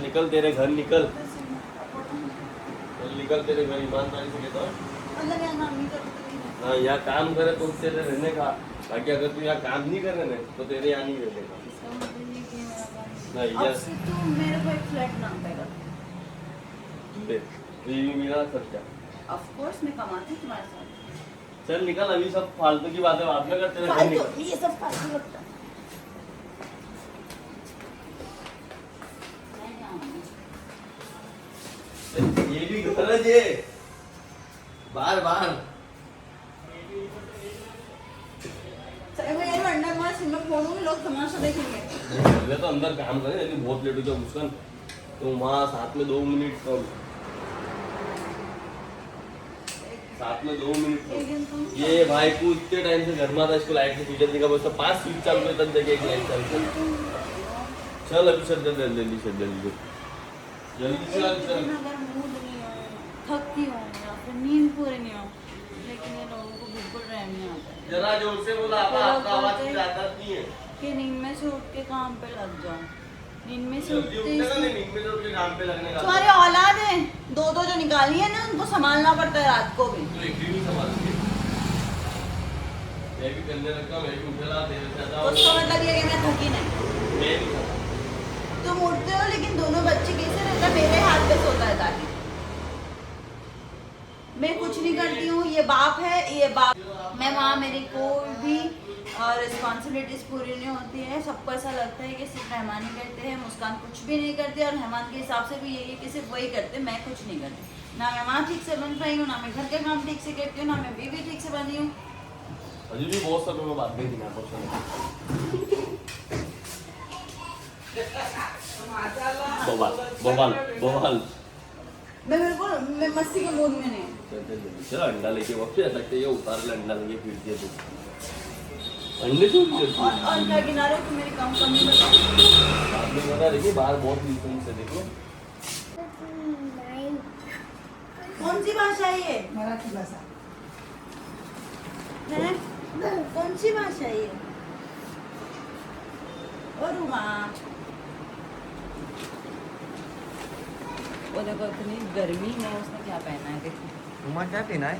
निकल तेरे घर निकल निकल तेरे घर ईमानदारी से लेता हूँ। हाँ यहाँ काम करे तो तेरे रहने का, बाकी अगर तू यहाँ काम नहीं करे ना तो तेरे यहाँ नहीं रहने का। नहीं यार तू मेरे को एक फ्लैट ना देगा। बीवी मेरा खर्चा। ऑफ कोर्स मैं कमाती तुम्हारे साथ। चल निकल, अभी सब फालतू की बातें बाद में करते हैं। ये सब फालतू लगता है। ये भी गरज है बार बार। मैं फोड़ूंगी, लोग तमाशा देखेंगे। पहले तो अंदर काम करें, लेकिन बहुत लेट हो गया मुस्कान, तो वहाँ साथ में 2 मिनट कम, साथ में 2 मिनट कम। ये भाई को इतने टाइम से घर में था, इसको लाइट से फीचर दिखा, बस 5 स्विच चालू है तब जाके एक लाइट चालू। चल अभी चल जल्दी जल्दी चल जल्दी जल्दी चल चल। अगर मूड नहीं हो, थकती हूँ या फिर नींद पूरी नहीं हो, लेकिन ये लोगों को बिल्कुल रहम नहीं आता है। जरा जोर से बोला, आपका आवाज की आदत नहीं है कि नींद में से उठ के काम पे लग जाओ। नींद में से जल्दी उठते उठने का नहीं, नींद में तो अपने काम पे लगने का। तुम्हारी औलाद है, दो जो निकाली है ना, उनको संभालना पड़ता है रात को भी। तो एक भी नहीं संभालती। मैं भी करने लगा, मैं भी उठला देर से आता हूँ। उसका मतलब ये कि मैं थकी नहीं। मैं नहीं खाता। तुम उठते हो लेकिन दोनों बच्चे कैसे रहता है, मेरे हाथ पे सोता है ताकि मैं कुछ नहीं करती हूँ। ये बाप है, ये बाप। मैं वहाँ मेरी कोई भी रिस्पॉन्सिबिलिटीज पूरी नहीं होती है। सबको ऐसा लगता है कि सिर्फ रहमान ही करते हैं, मुस्कान कुछ भी नहीं करती, और रहमान के हिसाब से भी यही है कि सिर्फ वही करते, मैं कुछ नहीं करती। ना मैं वहाँ ठीक से बन पाई हूँ, ना मैं घर के काम ठीक से करती हूँ, ना मैं बीवी ठीक से बनी हूँ। अभी भी बहुत समय में बात नहीं थी ना बवाल बवाल बवाल। मैं बिल्कुल मैं मस्ती के मूड में नहीं हूँ। चल अंडा लेके वापस आ सकते हैं, उतार ले अंडा लेके फिर दिया तू अंडे से और क्या गिना रहे हो कि मेरी कम कमी बताओ। आपने बता देखिए बाहर बहुत डिफरेंस है, देखो कौन सी भाषा है ये? मराठी भाषा है? कौन सी भाषा है ये? और रुमा वो देखो इतनी गर्मी में उसने क्या पहना है, देखो। उमा क्या पहना है?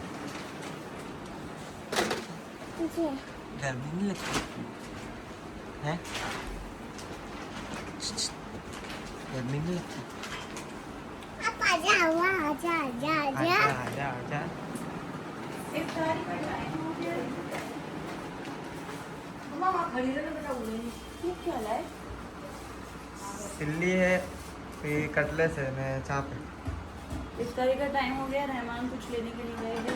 गर्मी नहीं लगती है? गर्मी नहीं लगती? आजा आजा इफ्तारी का टाइम हो गया। मम्मा वहाँ खड़ी रहना बेटा, उड़ेगी। ये क्या लाए? सिल्ली है, फिर कटलेस है, मैं चाप है। इफ्तारी का टाइम हो गया, रहमान कुछ लेने के लिए गए थे।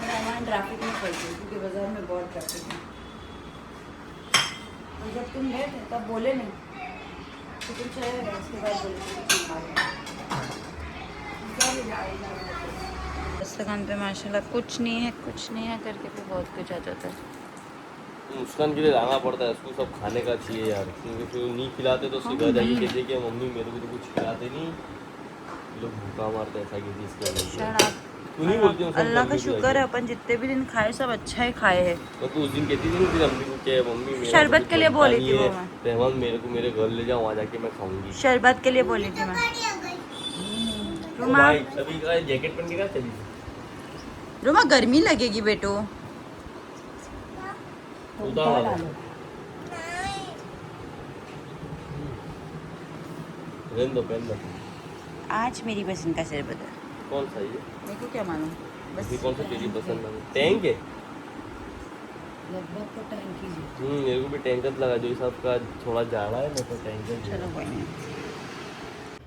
रहमान ट्रैफिक में फंस गए क्योंकि बाजार में बहुत ट्रैफिक है। और जब तुम गए थे तब बोले नहीं तो तुम चले गए, उसके बाद बोले दस्तरखान पे माशाल्लाह कुछ नहीं है करके भी बहुत कुछ आ जाता है। मुस्कान के लिए लाना पड़ता है, उसको सब खाने का चाहिए यार, क्योंकि फिर नहीं खिलाते तो उसके घर जाके कहते कि मम्मी मेरे को तो कुछ खिलाते नहीं, लोग भूखा मारते ऐसा किसी इसके तू नहीं बोलती हूँ। अल्लाह का शुक्र है अपन जितने भी दिन खाए सब अच्छा ही खाए हैं। तो तू उस दिन कहती थी ना मम्मी को कि मम्मी मेरा शरबत तो के लिए कुछ बोली बनता थी नहीं वो है, मैं। रहमान मेरे को मेरे घर ले जाओ, वहाँ जाके मैं खाऊंगी। शरबत के लिए बोली थी मैं। तो रुमा भाई सभी का जैकेट पहन के क्या चली थी? रुमा गर्मी लगेगी बेटो। उतार रहने दो, पहन दो। आज मेरी पसंद का शरबत है। कौन सा ये? मेरे को क्या मालूम, बस ये कौन सा तेरी पसंद है? टैंक है? लगभग तो टैंक ही है। मेरे को भी टैंकर लगा, जो हिसाब का थोड़ा जाड़ा है ना तो टैंकर। चलो कोई नहीं।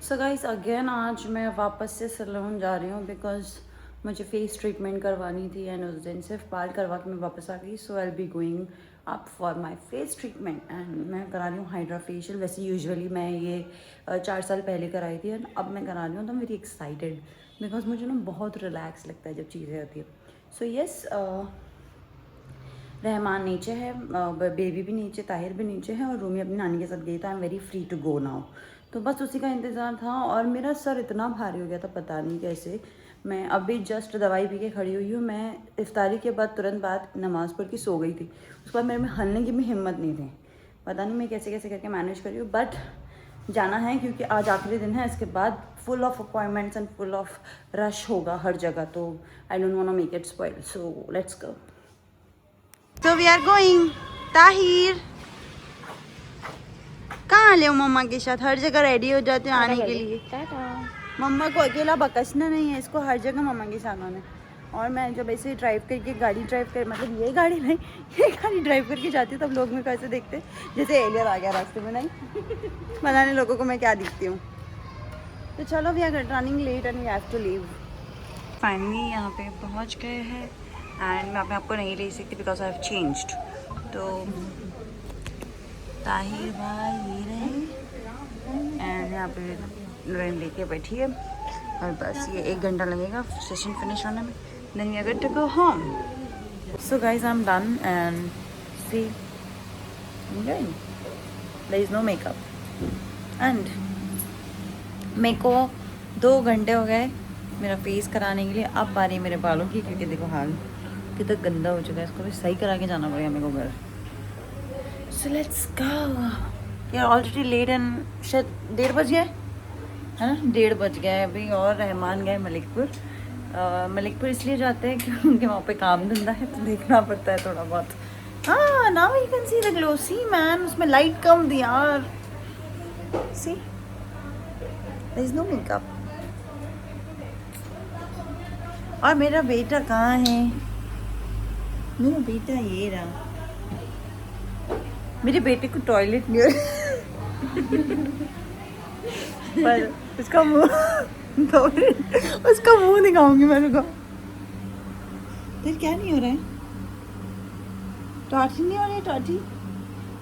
सो गाइस अगेन आज मैं वापस से सैलून जा रही हूँ बिकॉज मुझे फेस ट्रीटमेंट करवानी थी एंड उस दिन सिर्फ बाल करवा के मैं वापस आ गई। So I will be going up for my face treatment and मैं करा रही हूँ हाइड्रा फेशियल। वैसे यूजुअली मैं ये 4 साल पहले कराई थी एंड अब मैं करा रही हूँ, तो वेरी एक्साइटेड बिकॉज मुझे ना बहुत रिलैक्स लगता है जब चीज़ें होती हैं। सो येस रहमान नीचे है, बेबी भी नीचे, ताहिर भी नीचे है और रूमी अपनी नानी के साथ गई, तो I am very free to go now. तो बस उसी का इंतज़ार था और मेरा सर इतना भारी हो गया था पता नहीं कैसे। मैं अभी जस्ट दवाई पी के खड़ी हुई हूँ। मैं इफ्तारी के बाद तुरंत बाद नमाज़ पढ़ के सो गई थी, उसके बाद मेरे में हलने की भी हिम्मत नहीं थी। पता नहीं मैं कैसे कैसे करके मैनेज कर रही हूँ, बट जाना है क्योंकि आज आखिरी दिन है, इसके बाद full of appointments and full of rush होगा हर जगह, तो I don't want to make it spoil, so let's go. तो वी आर गोइंग। ताहिर कहाँ ले मम्मा के साथ, हर जगह रेडी हो जाते हैं आने के लिए। मम्मा को अकेला बकसना नहीं है, इसको हर जगह मम्मा के साथ आना है। और मैं जब ऐसे ड्राइव करके गाड़ी ड्राइव कर, मतलब ये गाड़ी नहीं, ये गाड़ी ड्राइव करके जाती हूँ, तब लोग मेरे को ऐसे देखते जैसे एलियन आ गया रास्ते में। नहीं पता नहीं लोगों को मैं क्या दिखती हूँ। तो चलो we are running late and we have to leave. Finally यहाँ पे पहुँच गए हैं एंड मैं आपको नहीं ले सकती बिकॉज आई हैव चेंज्ड। तो ताहिर भाई ये रहे एंड यहाँ पे रेन लेके बैठी है और बस ये 1 घंटा लगेगा सेशन फिनिश होने में, then we are good to go home. So guys I am done and see going, there is no makeup and मेरे को 2 घंटे हो गए मेरा फेस कराने के लिए। अब बारी मेरे बालों की, क्योंकि देखो हाल कितना गंदा हो चुका है, इसको भी सही करा के जाना पड़ेगा मेरे को घर। So let's go, we are already late and शायद 1:30 बज गया है ना, 1:30 बज गया है अभी। और रहमान गए मलिकपुर। मलिकपुर इसलिए जाते हैं क्योंकि वहाँ पे काम धंधा है, तो देखना पड़ता है थोड़ा बहुत। हाँ now you can see the glow, see man, उसमें लाइट कम दी यार, see there is no makeup. और मेरा बेटा कहाँ है? मेरा बेटा ये रहा। मेरे बेटे को टॉयलेट नहीं हो रहा पर उसका मुंह उसका मुंह दिखाऊंगी मैं को। फिर क्या नहीं हो रहा है? टॉटी नहीं हो रही? टॉटी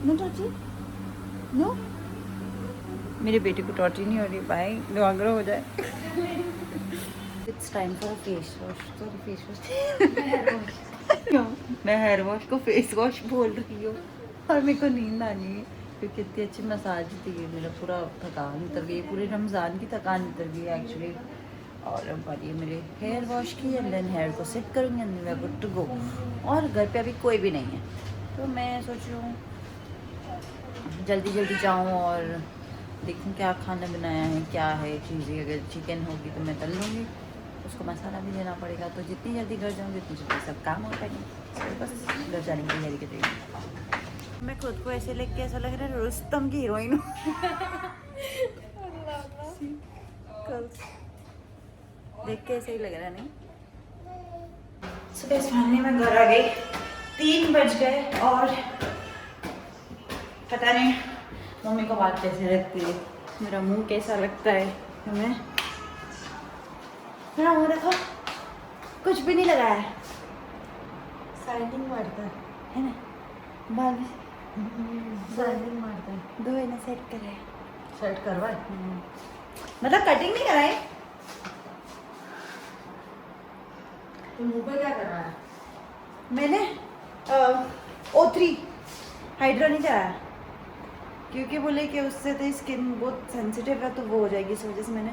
नो, टॉटी नो, मेरे बेटे को टॉटी नहीं हो रही भाई, डोंगरा हो जाए। It's time for face wash, sorry face wash मैं हेयर वॉश को फेस वॉश बोल रही हूँ। और मेरे को नींद आ रही है क्योंकि इतनी अच्छी मसाज थी, मेरा पूरा थकान उतर गई, पूरे रमज़ान की थकान उतर गई एक्चुअली। और अब बारी है मेरे हेयर वॉश की, एंड देन हेयर को सेट करूँगी and we are good to go. और घर पे अभी कोई भी नहीं है, तो मैं सोच रही हूँ जल्दी जल्दी जाऊँ और देखूँ क्या खाना बनाया है, क्या है चीज़ें। अगर चिकन होगी तो मैं तल लूँगी, उसको मसाला भी देना पड़ेगा, तो जितनी जल्दी घर जाऊँगी उतनी जल्दी सब काम हो पाएंगे। बस घर जाने की तैयारी कर रही हूँ। मैं खुद को ऐसे लेके ऐसा लग रहा है रुस्तम की हीरोइन हूँ। देख के ऐसे ही लग रहा है, नहीं? सुबह फाइनली मैं घर आ गई, 3 बज गए और पता नहीं मम्मी को बात कैसे लगती है, मेरा मुंह कैसा लगता है तुम्हें। मेरा मुंह देखो, कुछ भी नहीं लगाया है, साइडिंग मारता है ना, बाल में साइडिंग मारता है, 2 इन्हें सेट करे, सेट करवाए, मतलब कटिंग नहीं कराए। तो मुंह पे क्या कर रहा है? मैंने O3 हाइड्रा नहीं कराया क्योंकि बोले कि उससे तो स्किन बहुत सेंसिटिव है, तो वो हो जाएगी, इस वजह से मैंने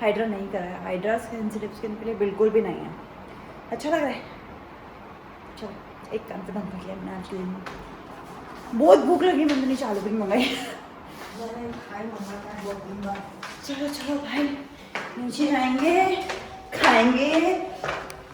हाइड्रा नहीं कराया। हाइड्रा सेंसिटिव स्किन के लिए बिल्कुल भी नहीं है। अच्छा लग रहा है। चलो एक काम तो बंद कर लिया मैंने आज लिए, बहुत भूख लगी, मैंने नहीं चालू भी मंगाई। चलो चलो भाई नीचे जाएंगे, खाएंगे,